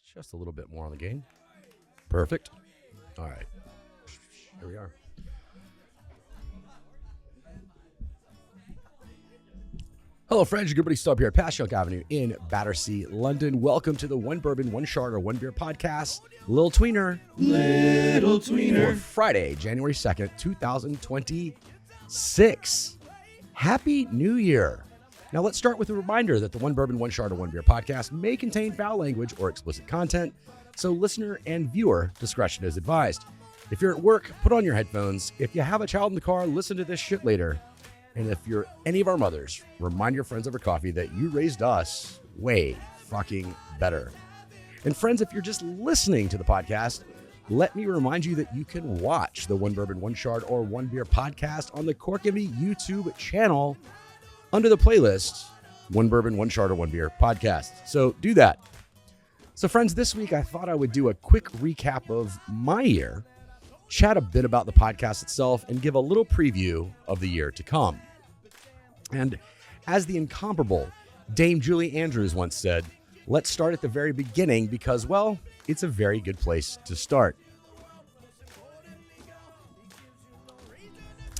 just a little bit more on the gain. Perfect. All right. Here we are. Hello, friends. Your good buddy Stub here at Passyunk Avenue in Battersea, London. Welcome to the One Bourbon, One Chard, or One Beer podcast. Little Tweener. For Friday, January 2nd, 2026. Happy New Year. Now, let's start with a reminder that the One Bourbon, One Chard, or One Beer podcast may contain foul language or explicit content, so listener and viewer discretion is advised. If you're at work, put on your headphones. If you have a child in the car, listen to this shit later. And if you're any of our mothers, remind your friends over coffee that you raised us way fucking better. And friends, if you're just listening to the podcast, let me remind you that you can watch the One Bourbon, One Chard, or One Beer podcast on the Cork MB YouTube channel under the playlist One Bourbon, One Chard, or One Beer podcast. So do that. So friends, this week I thought I would do a quick recap of my year, chat a bit about the podcast itself, and give a little preview of the year to come. And as the incomparable Dame Julie Andrews once said, let's start at the very beginning because, well, it's a very good place to start.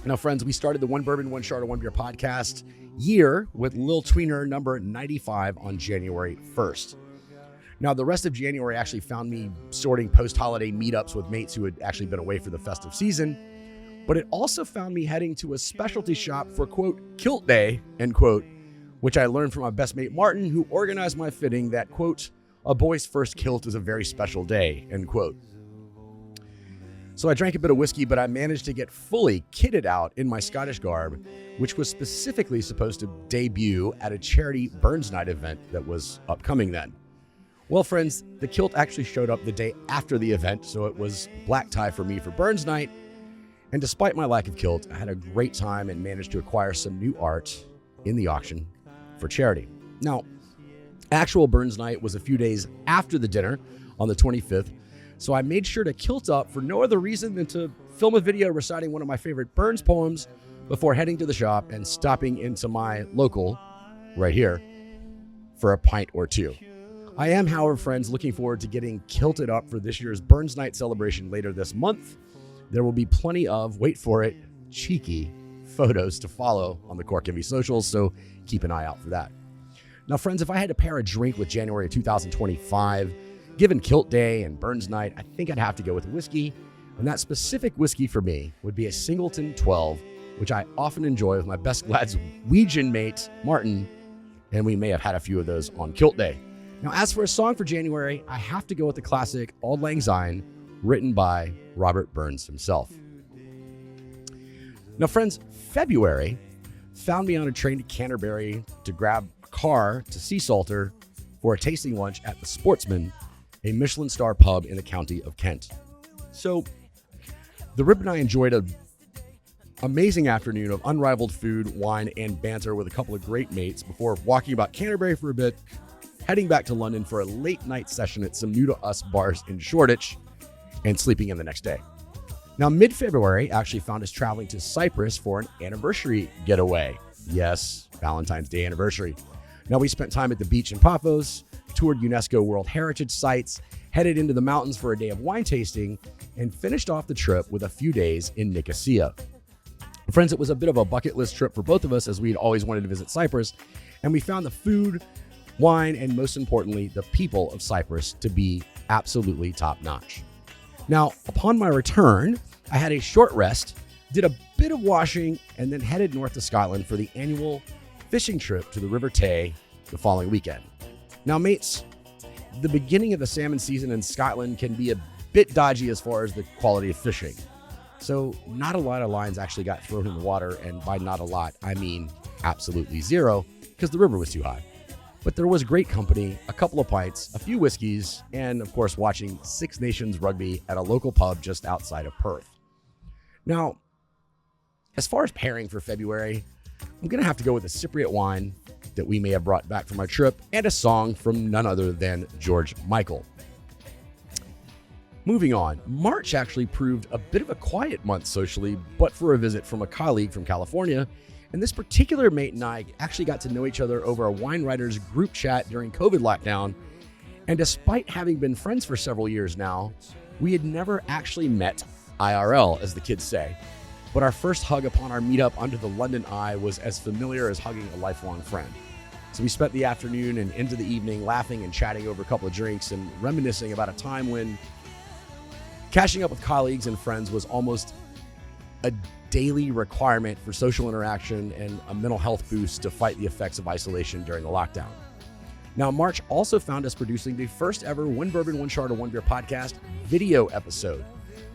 Now, friends, we started the One Bourbon, One Chard, or One Beer podcast year with Lil Tweener number 95 on January 1st. Now, the rest of January actually found me sorting post-holiday meetups with mates who had actually been away for the festive season, but it also found me heading to a specialty shop for, quote, kilt day, end quote, which I learned from my best mate Martin, who organized my fitting that, quote, a boy's first kilt is a very special day, end quote. So I drank a bit of whiskey, but I managed to get fully kitted out in my Scottish garb, which was specifically supposed to debut at a charity Burns Night event that was upcoming then. Well, friends, the kilt actually showed up the day after the event, so it was black tie for me for Burns Night. And despite my lack of kilt, I had a great time and managed to acquire some new art in the auction for charity. Now, actual Burns Night was a few days after the dinner on the 25th, so I made sure to kilt up for no other reason than to film a video reciting one of my favorite Burns poems before heading to the shop and stopping into my local, right here, for a pint or two. I am, however, friends, looking forward to getting kilted up for this year's Burns Night celebration later this month. There will be plenty of, wait for it, cheeky photos to follow on the Cork MV socials, so keep an eye out for that. Now, friends, if I had to pair a drink with January of 2025, given Kilt Day and Burns Night, I think I'd have to go with whiskey, and that specific whiskey for me would be a Singleton 12, which I often enjoy with my best lad's Weegian mate, Martin, and we may have had a few of those on Kilt Day. Now, as for a song for January, I have to go with the classic Auld Lang Syne, written by Robert Burns himself. Now, friends, February found me on a train to Canterbury to grab a car to Sea Salter for a tasting lunch at the Sportsman, a Michelin star pub in the county of Kent. So, the Rip and I enjoyed an amazing afternoon of unrivaled food, wine, and banter with a couple of great mates before walking about Canterbury for a bit, heading back to London for a late night session at some new to us bars in Shoreditch, and sleeping in the next day. Now, mid-February actually found us traveling to Cyprus for an anniversary getaway. Yes, Valentine's Day anniversary. Now, we spent time at the beach in Paphos, toured UNESCO World Heritage Sites, headed into the mountains for a day of wine tasting, and finished off the trip with a few days in Nicosia. Friends, it was a bit of a bucket list trip for both of us as we'd always wanted to visit Cyprus, and we found the food, wine, and most importantly, the people of Cyprus to be absolutely top-notch. Now, upon my return, I had a short rest, did a bit of washing, and then headed north to Scotland for the annual fishing trip to the River Tay the following weekend. Now, mates, the beginning of the salmon season in Scotland can be a bit dodgy as far as the quality of fishing. So not a lot of lines actually got thrown in the water, and by not a lot, I mean absolutely zero, because the river was too high. But there was great company, a couple of pints, a few whiskeys, and of course watching Six Nations rugby at a local pub just outside of Perth. Now, as far as pairing for February, I'm going to have to go with a Cypriot wine that we may have brought back from our trip and a song from none other than George Michael. Moving on, March actually proved a bit of a quiet month socially, but for a visit from a colleague from California. And this particular mate and I actually got to know each other over a wine writers group chat during COVID lockdown. And despite having been friends for several years now, we had never actually met IRL, as the kids say. But our first hug upon our meetup under the London Eye was as familiar as hugging a lifelong friend. So we spent the afternoon and into the evening laughing and chatting over a couple of drinks and reminiscing about a time when catching up with colleagues and friends was almost a daily requirement for social interaction and a mental health boost to fight the effects of isolation during the lockdown. Now, March also found us producing the first ever One Bourbon, One Chard, One Beer podcast video episode.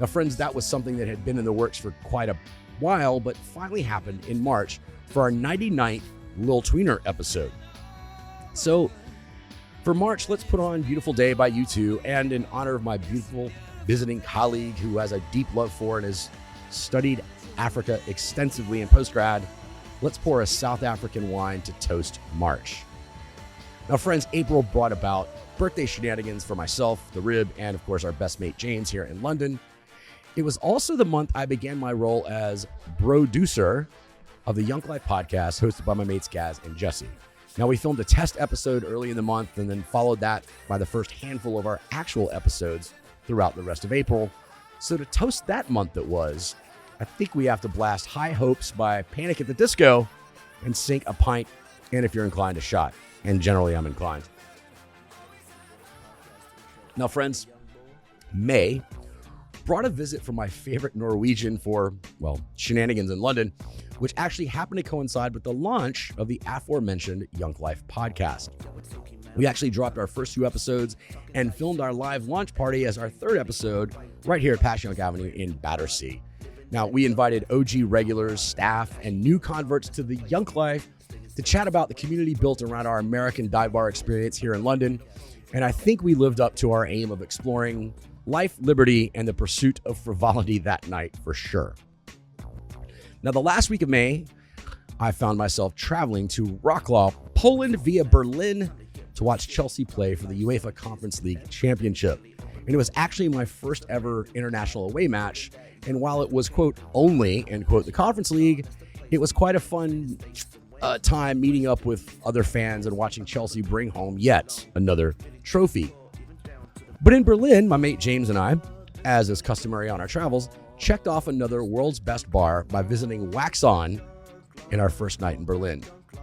Now, friends, that was something that had been in the works for quite a while, but finally happened in March for our 99th Lil Tweener episode. So for March, let's put on Beautiful Day by U2, and in honor of my beautiful visiting colleague who has a deep love for and has studied Africa extensively in postgrad, let's pour a South African wine to toast March. Now, friends, April brought about birthday shenanigans for myself, the Rib, and of course our best mate James here in London. It was also the month I began my role as producer of the Young Life podcast hosted by my mates Gaz and Jesse. Now, we filmed a test episode early in the month and then followed that by the first handful of our actual episodes throughout the rest of April. So to toast that month that was, I think we have to blast High Hopes by Panic at the Disco and sink a pint, and if you're inclined, a shot. And generally, I'm inclined. Now, friends, May brought a visit from my favorite Norwegian for, well, shenanigans in London, which actually happened to coincide with the launch of the aforementioned Young Life podcast. We actually dropped our first 2 episodes and filmed our live launch party as our 3rd episode right here at Passyunk Avenue in Battersea. Now, we invited OG regulars, staff, and new converts to the Young Life to chat about the community built around our American dive bar experience here in London. And I think we lived up to our aim of exploring life, liberty, and the pursuit of frivolity that night for sure. Now, the last week of May, I found myself traveling to Wrocław, Poland via Berlin to watch Chelsea play for the UEFA Conference League Championship. And it was actually my first ever international away match. And while it was, quote, only, end quote, the Conference League, it was quite a fun time meeting up with other fans and watching Chelsea bring home yet another trophy. But in Berlin, my mate James and I, as is customary on our travels, checked off another world's best bar by visiting Wax On in our first night in Berlin.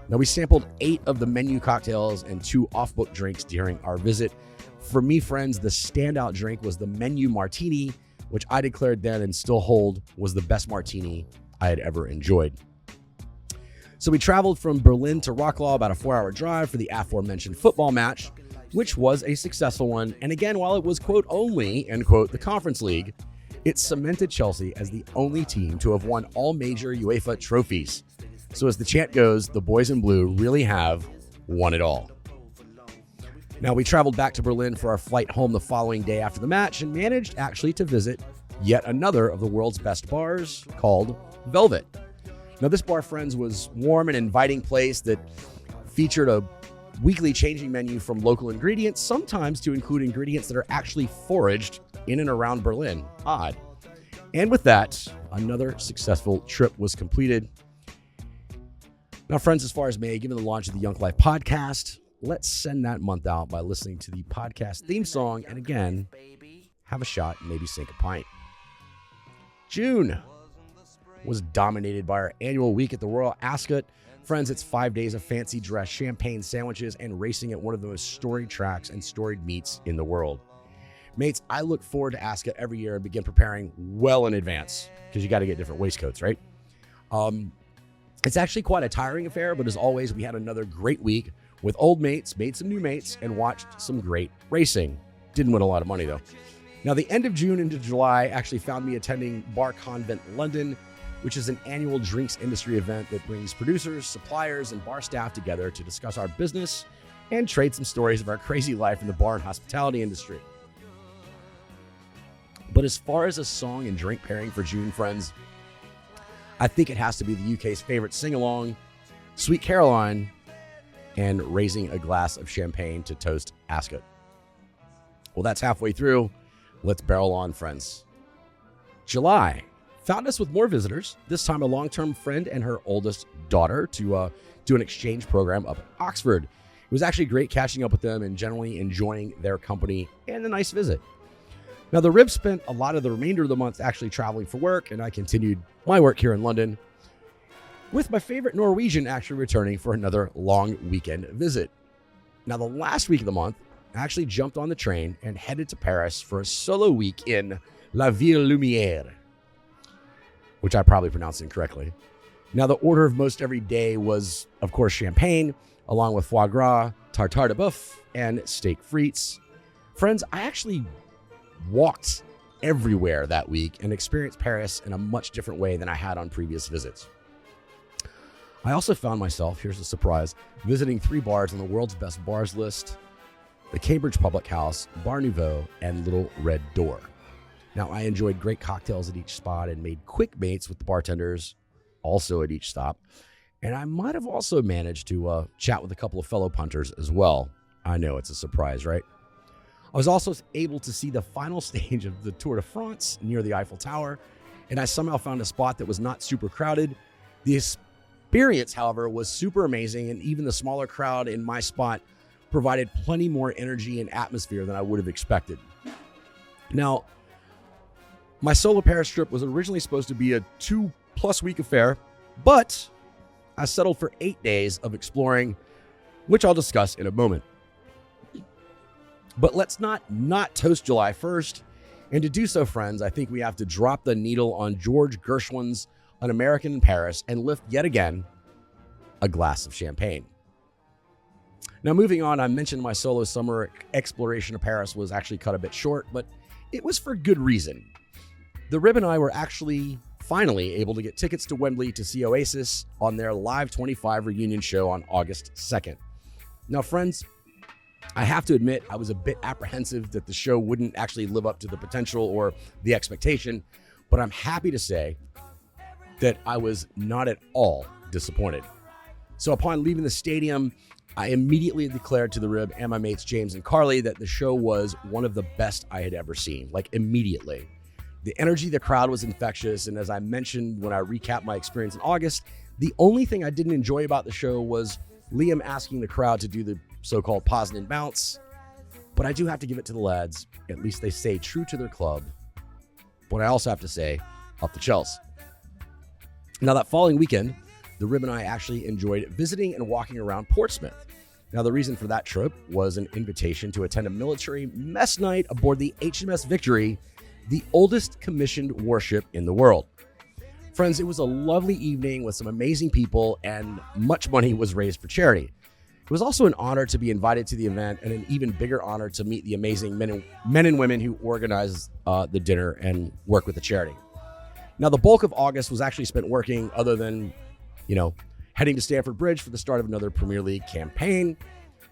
Now, we sampled 8 of the menu cocktails and 2 off-book drinks during our visit. For me, friends, the standout drink was the menu martini, which I declared then and still hold was the best martini I had ever enjoyed. So we traveled from Berlin to Wrocław, about a 4-hour drive for the aforementioned football match, which was a successful one. And again, while it was, quote, only, end quote, the Conference League, it cemented Chelsea as the only team to have won all major UEFA trophies. So as the chant goes, the boys in blue really have won it all. Now, we traveled back to Berlin for our flight home the following day after the match and managed actually to visit yet another of the world's best bars called Velvet. Now, this bar, friends, was warm and inviting place that featured a weekly changing menu from local ingredients, sometimes to include ingredients that are actually foraged in and around Berlin. Odd. And with that, another successful trip was completed. Now, friends, as far as May, given the launch of the Young Life podcast, let's send that month out by listening to the podcast theme song. And again, have a shot and maybe sink a pint. June was dominated by our annual week at the Royal Ascot. Friends, it's 5 days of fancy dress, champagne sandwiches, and racing at one of the most storied tracks and storied meets in the world. Mates, I look forward to Ascot every year and begin preparing well in advance because you got to get different waistcoats, right? It's actually quite a tiring affair, but as always, we had another great week with old mates, made some new mates, and watched some great racing. Didn't win a lot of money, though. Now, the end of June into July actually found me attending Bar Convent London, which is an annual drinks industry event that brings producers, suppliers, and bar staff together to discuss our business and trade some stories of our crazy life in the bar and hospitality industry. But as far as a song and drink pairing for June, friends, I think it has to be the UK's favorite sing-along, Sweet Caroline, and raising a glass of champagne to toast Ascot. Well, that's halfway through. Let's barrel on, friends. July found us with more visitors, this time a long-term friend and her oldest daughter to do an exchange program up at Oxford. It was actually great catching up with them and generally enjoying their company and a nice visit. Now, the Rib spent a lot of the remainder of the month actually traveling for work, and I continued my work here in London, with my favorite Norwegian actually returning for another long weekend visit. Now, the last week of the month, I actually jumped on the train and headed to Paris for a solo week in La Ville Lumière, which I probably pronounced incorrectly. Now, the order of most every day was, of course, champagne, along with foie gras, tartare de boeuf, and steak frites. Friends, I actually walked everywhere that week and experienced Paris in a much different way than I had on previous visits. I also found myself, here's a surprise, visiting 3 bars on the world's best bars list: the Cambridge Public House, Bar Nouveau, and Little Red Door. Now, I enjoyed great cocktails at each spot and made quick mates with the bartenders also at each stop. And I might have also managed to chat with a couple of fellow punters as well. I know, it's a surprise, right? I was also able to see the final stage of the Tour de France near the Eiffel Tower, and I somehow found a spot that was not super crowded. The experience, however, was super amazing, and even the smaller crowd in my spot provided plenty more energy and atmosphere than I would have expected. Now, my solo Paris trip was originally supposed to be a 2+ week affair, but I settled for 8 days of exploring, which I'll discuss in a moment. But let's not toast July 1st. And to do so, friends, I think we have to drop the needle on George Gershwin's An American in Paris and lift yet again a glass of champagne. Now, moving on, I mentioned my solo summer exploration of Paris was actually cut a bit short, but it was for good reason. The Rib and I were actually finally able to get tickets to Wembley to see Oasis on their Live 25 reunion show on August 2nd. Now, friends, I have to admit, I was a bit apprehensive that the show wouldn't actually live up to the potential or the expectation, but I'm happy to say that I was not at all disappointed. So upon leaving the stadium, I immediately declared to the Rib and my mates James and Carly that the show was one of the best I had ever seen, like immediately. The energy of the crowd was infectious, and as I mentioned when I recapped my experience in August, the only thing I didn't enjoy about the show was Liam asking the crowd to do the so-called pause and bounce, but I do have to give it to the lads. At least they stay true to their club. But I also have to say, up the Chels. Now, that following weekend, the Rib and I actually enjoyed visiting and walking around Portsmouth. Now, the reason for that trip was an invitation to attend a military mess night aboard the HMS Victory, the oldest commissioned warship in the world. Friends, it was a lovely evening with some amazing people, and much money was raised for charity. It was also an honor to be invited to the event, and an even bigger honor to meet the amazing men and women who organized the dinner and work with the charity. Now, the bulk of August was actually spent working, other than, heading to Stamford Bridge for the start of another Premier League campaign.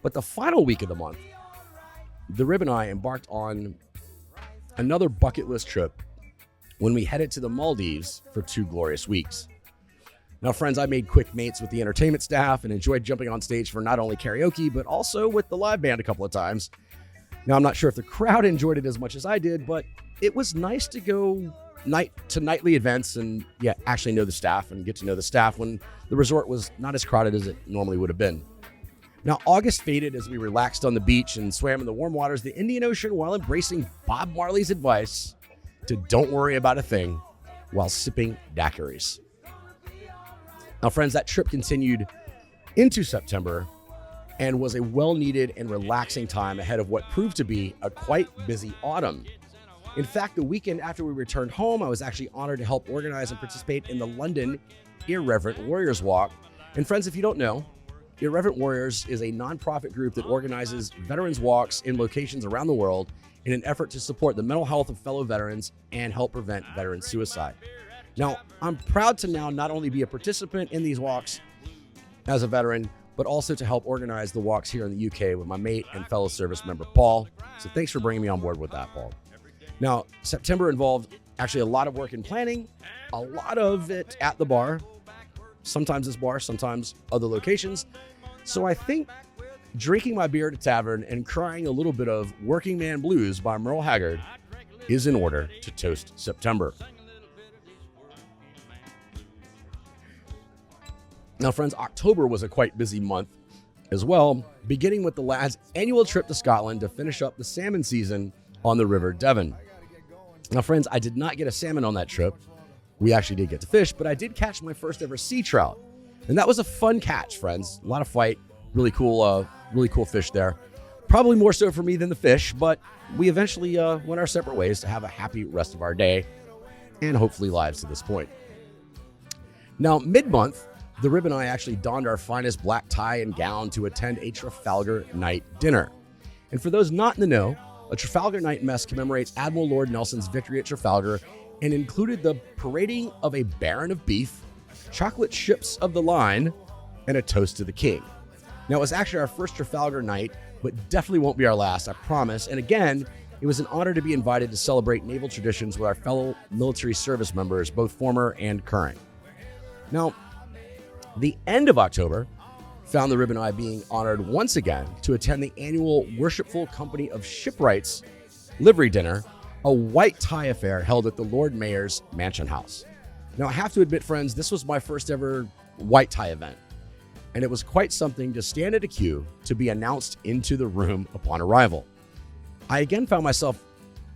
But the final week of the month, the Rib and I embarked on another bucket list trip when we headed to the Maldives for 2 glorious weeks. Now, friends, I made quick mates with the entertainment staff and enjoyed jumping on stage for not only karaoke, but also with the live band a couple of times. Now, I'm not sure if the crowd enjoyed it as much as I did, but it was nice to go nightly events and actually know the staff and get to know the staff when the resort was not as crowded as it normally would have been. Now, August faded as we relaxed on the beach and swam in the warm waters of the Indian Ocean while embracing Bob Marley's advice to don't worry about a thing while sipping daiquiris. Now, friends, that trip continued into September and was a well-needed and relaxing time ahead of what proved to be a quite busy autumn. In fact, the weekend after we returned home, I was actually honored to help organize and participate in the London Irreverent Warriors Walk. And friends, if you don't know, Irreverent Warriors is a nonprofit group that organizes veterans walks in locations around the world in an effort to support the mental health of fellow veterans and help prevent veteran suicide. Now, I'm proud to now not only be a participant in these walks as a veteran, but also to help organize the walks here in the UK with my mate and fellow service member, Paul. So thanks for bringing me on board with that, Paul. Now, September involved actually a lot of work in planning, a lot of it at the bar, sometimes this bar, sometimes other locations. So I think drinking my beer at a tavern and crying a little bit of Working Man Blues by Merle Haggard is in order to toast September. Now, friends, October was a quite busy month as well, beginning with the lad's annual trip to Scotland to finish up the salmon season on the River Devon. Now, friends, I did not get a salmon on that trip. We actually did get to fish, but I did catch my first ever sea trout. And that was a fun catch, friends. A lot of fight, really cool fish there. Probably more so for me than the fish, but we eventually went our separate ways to have a happy rest of our day and hopefully lives to this point. Now, mid-month, the Rib and I actually donned our finest black tie and gown to attend a Trafalgar Night dinner. And for those not in the know, a Trafalgar Night mess commemorates Admiral Lord Nelson's victory at Trafalgar and included the parading of a baron of beef, chocolate ships of the line, and a toast to the king. Now, it was actually our first Trafalgar Night, but definitely won't be our last, I promise. And again, it was an honor to be invited to celebrate naval traditions with our fellow military service members, both former and current. Now, the end of October found the Rib and I being honored once again to attend the annual Worshipful Company of Shipwrights livery dinner, a white tie affair held at the Lord Mayor's Mansion House. Now, I have to admit, friends, this was my first ever white tie event, and it was quite something to stand at a queue to be announced into the room upon arrival. I again found myself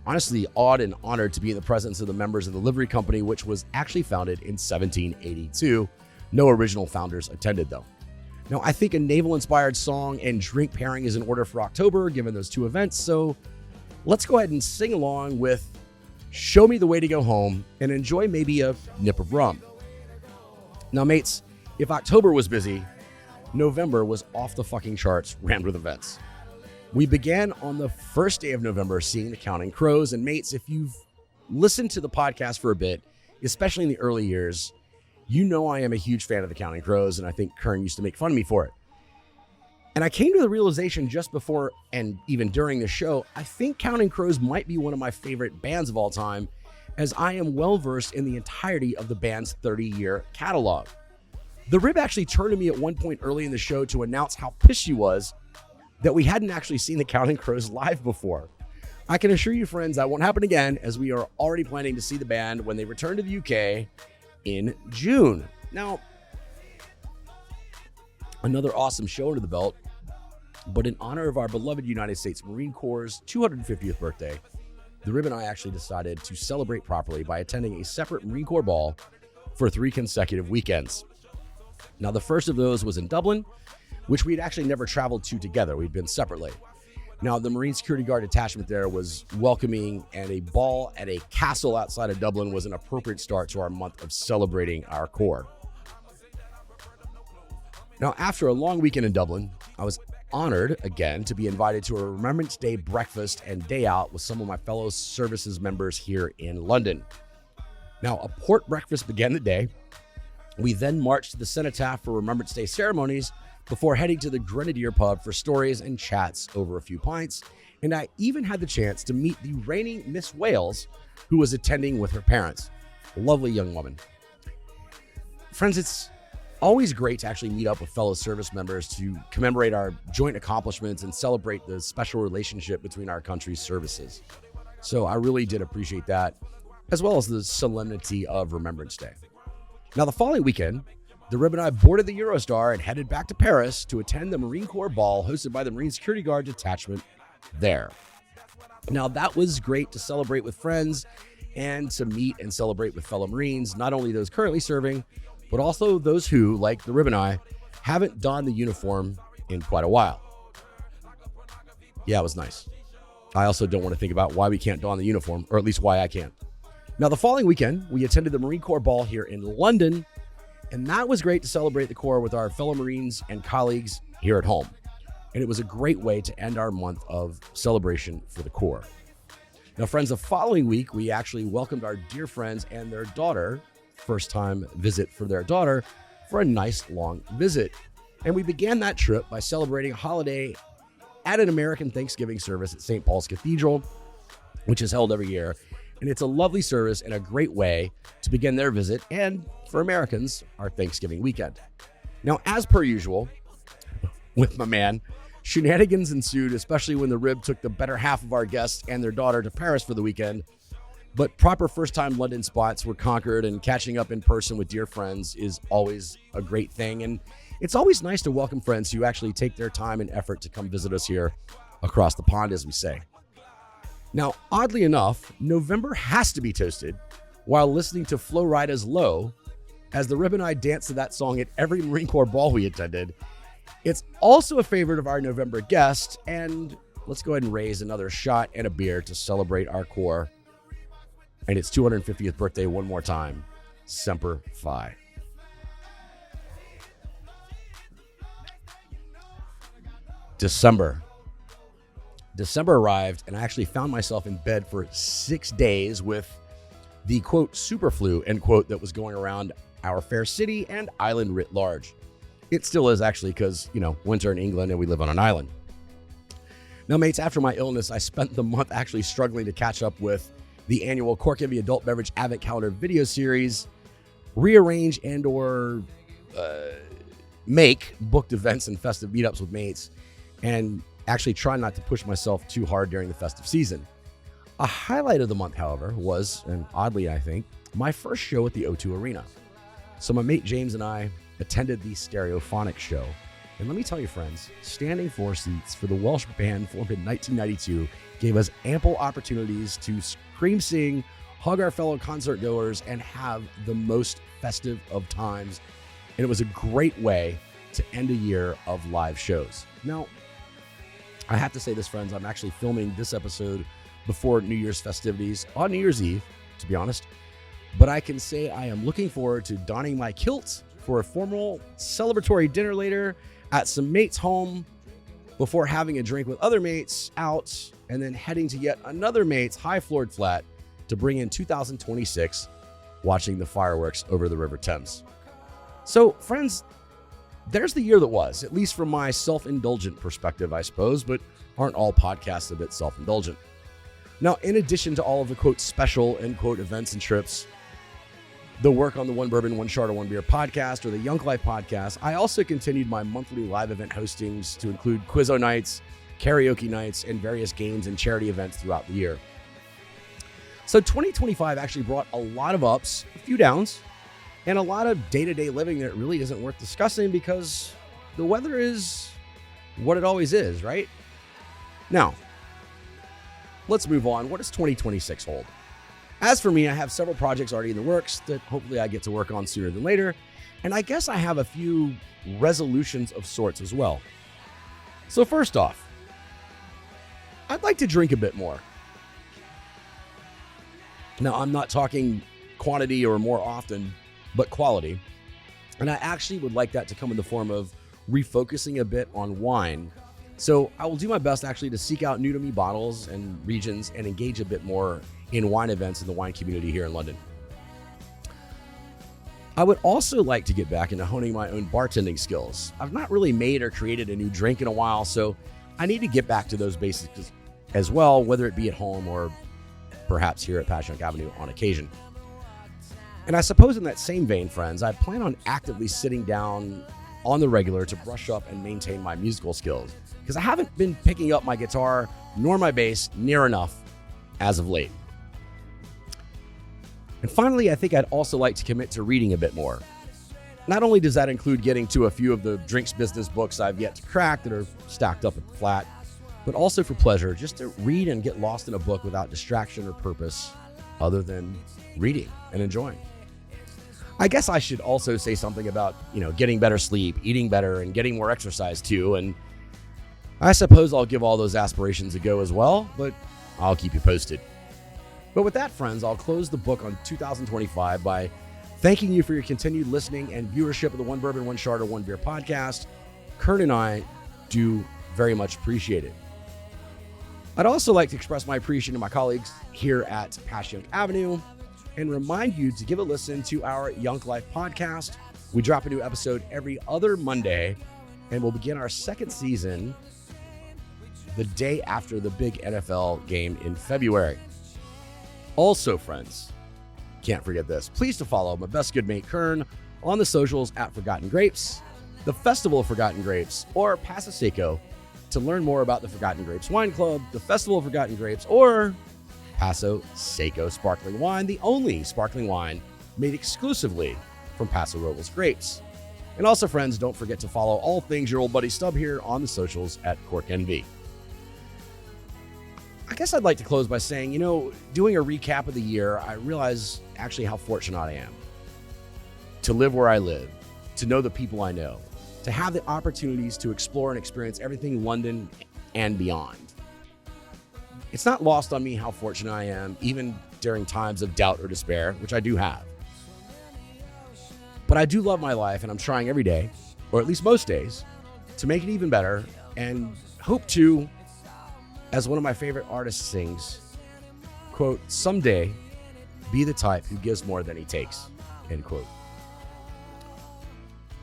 honestly awed and honored to be in the presence of the members of the livery company, which was actually founded in 1782. No original founders attended, though. Now, I think a naval-inspired song and drink pairing is in order for October, given those two events, so let's go ahead and sing along with Show Me the Way to Go Home and enjoy maybe a nip of rum. Now, mates, if October was busy, November was off the fucking charts, rammed with events. We began on the first day of November seeing the Counting Crows, and mates, if you've listened to the podcast for a bit, especially in the early years, you know I am a huge fan of the Counting Crows, and I think Kern used to make fun of me for it. And I came to the realization just before and even during the show, I think Counting Crows might be one of my favorite bands of all time, as I am well-versed in the entirety of the band's 30-year catalog. The Rib actually turned to me at one point early in the show to announce how pissed she was that we hadn't actually seen the Counting Crows live before. I can assure you, friends, that won't happen again, as we are already planning to see the band when they return to the UK in June. Now, another awesome show under the belt, but in honor of our beloved United States Marine Corps' 250th birthday, the Rib and I actually decided to celebrate properly by attending a separate Marine Corps ball for 3 consecutive weekends. Now, the first of those was in Dublin, which we had actually never traveled to together. We'd been separately. Now, the Marine Security Guard detachment there was welcoming, and a ball at a castle outside of Dublin was an appropriate start to our month of celebrating our Corps. Now, after a long weekend in Dublin, I was honored again to be invited to a Remembrance Day breakfast and day out with some of my fellow services members here in London. Now, a port breakfast began the day. We then marched to the Cenotaph for Remembrance Day ceremonies before heading to the Grenadier pub for stories and chats over a few pints. And I even had the chance to meet the reigning Miss Wales, who was attending with her parents. A lovely young woman. Friends, it's always great to actually meet up with fellow service members to commemorate our joint accomplishments and celebrate the special relationship between our country's services. So I really did appreciate that, as well as the solemnity of Remembrance Day. Now, the following weekend, the Rib and I boarded the Eurostar and headed back to Paris to attend the Marine Corps ball hosted by the Marine Security Guard detachment there. Now, that was great to celebrate with friends and to meet and celebrate with fellow Marines, not only those currently serving, but also those who, like the Rib and I, haven't donned the uniform in quite a while. Yeah, it was nice. I also don't want to think about why we can't don the uniform, or at least why I can't. Now, the following weekend, we attended the Marine Corps ball here in London, and that was great to celebrate the Corps with our fellow Marines and colleagues here at home. And it was a great way to end our month of celebration for the Corps. Now, friends, the following week, we actually welcomed our dear friends and their daughter, first-time visit for their daughter, for a nice long visit. And we began that trip by celebrating a holiday at an American Thanksgiving service at St. Paul's Cathedral, which is held every year. And it's a lovely service and a great way to begin their visit, and for Americans, our Thanksgiving weekend. Now, as per usual, with my man, shenanigans ensued, especially when the Rib took the better half of our guests and their daughter to Paris for the weekend. But proper first-time London spots were conquered, and catching up in person with dear friends is always a great thing. And It's always nice to welcome friends who actually take their time and effort to come visit us here across the pond, as we say. Now, oddly enough, November has to be toasted while listening to Flo Rida's Low, as the Rib and I danced to that song at every Marine Corps ball we attended. It's also a favorite of our November guest, and let's go ahead and raise another shot and a beer to celebrate our Corps and its 250th birthday one more time. Semper Fi. December arrived, and I actually found myself in bed for 6 days with the, quote, super flu, end quote, that was going around our fair city and island writ large. It still is, actually, because, winter in England and we live on an island. Now, mates, after my illness, I spent the month actually struggling to catch up with the annual Cork Heavy Adult Beverage Advent Calendar video series, rearrange and or make booked events and festive meetups with mates, and actually try not to push myself too hard during the festive season. A highlight of the month, however, was, and oddly I think, my first show at the O2 Arena. So my mate James and I attended the Stereophonic show. And let me tell you, friends, standing floor seats for the Welsh band formed in 1992 gave us ample opportunities to scream, sing, hug our fellow concert goers, and have the most festive of times. And it was a great way to end a year of live shows. Now, I have to say this, friends, I'm actually filming this episode before New Year's festivities on New Year's Eve, to be honest. But I can say I am looking forward to donning my kilt for a formal celebratory dinner later at some mates' home before having a drink with other mates out and then heading to yet another mate's high-floored flat to bring in 2026, watching the fireworks over the River Thames. So, friends, there's the year that was, at least from my self-indulgent perspective, I suppose, but aren't all podcasts a bit self-indulgent? Now, in addition to all of the, quote, special, end quote, events and trips, the work on the One Bourbon, One Chard, One Beer podcast or the Young Life podcast, I also continued my monthly live event hostings to include Quizzo nights, karaoke nights, and various games and charity events throughout the year. So 2025 actually brought a lot of ups, a few downs, and a lot of day-to-day living that really isn't worth discussing because the weather is what it always is, right? Now, let's move on. What does 2026 hold? As for me, I have several projects already in the works that hopefully I get to work on sooner than later. And I guess I have a few resolutions of sorts as well. So first off, I'd like to drink a bit more. Now, I'm not talking quantity or more often, but quality. And I actually would like that to come in the form of refocusing a bit on wine. So I will do my best actually to seek out new to me bottles and regions and engage a bit more in wine events in the wine community here in London. I would also like to get back into honing my own bartending skills. I've not really made or created a new drink in a while, so I need to get back to those basics as well, whether it be at home or perhaps here at Passyunk Avenue on occasion. And I suppose in that same vein, friends, I plan on actively sitting down on the regular to brush up and maintain my musical skills, because I haven't been picking up my guitar nor my bass near enough as of late. And finally, I think I'd also like to commit to reading a bit more. Not only does that include getting to a few of the drinks business books I've yet to crack that are stacked up at the flat, but also for pleasure, just to read and get lost in a book without distraction or purpose other than reading and enjoying. I guess I should also say something about, getting better sleep, eating better, and getting more exercise too. And I suppose I'll give all those aspirations a go as well, but I'll keep you posted. But with that, friends, I'll close the book on 2025 by thanking you for your continued listening and viewership of the One Bourbon, One Chard, One Beer podcast. Kern and I do very much appreciate it. I'd also like to express my appreciation to my colleagues here at Passyunk Avenue and remind you to give a listen to our Young Life podcast. We drop a new episode every other Monday, and we'll begin our second season the day after the big NFL game in February. Also, friends, can't forget this. Please to follow my best good mate Kern on the socials at Forgotten Grapes, the Festival of Forgotten Grapes, or Paso Seco to learn more about the Forgotten Grapes Wine Club, the Festival of Forgotten Grapes, or Paso Seco Sparkling Wine, the only sparkling wine made exclusively from Paso Robles grapes. And also, friends, don't forget to follow all things your old buddy Stub here on the socials at CorkNV. I guess I'd like to close by saying, doing a recap of the year, I realize actually how fortunate I am to live where I live, to know the people I know, to have the opportunities to explore and experience everything London and beyond. It's not lost on me how fortunate I am, even during times of doubt or despair, which I do have. But I do love my life, and I'm trying every day, or at least most days, to make it even better, and hope to, as one of my favorite artists sings, quote, someday be the type who gives more than he takes, end quote.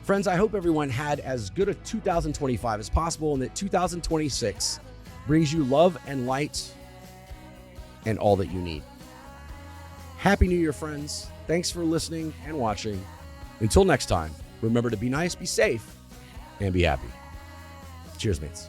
Friends, I hope everyone had as good a 2025 as possible, and that 2026 brings you love and light and all that you need. Happy New Year, friends. Thanks for listening and watching. Until next time, remember to be nice, be safe, and be happy. Cheers, mates.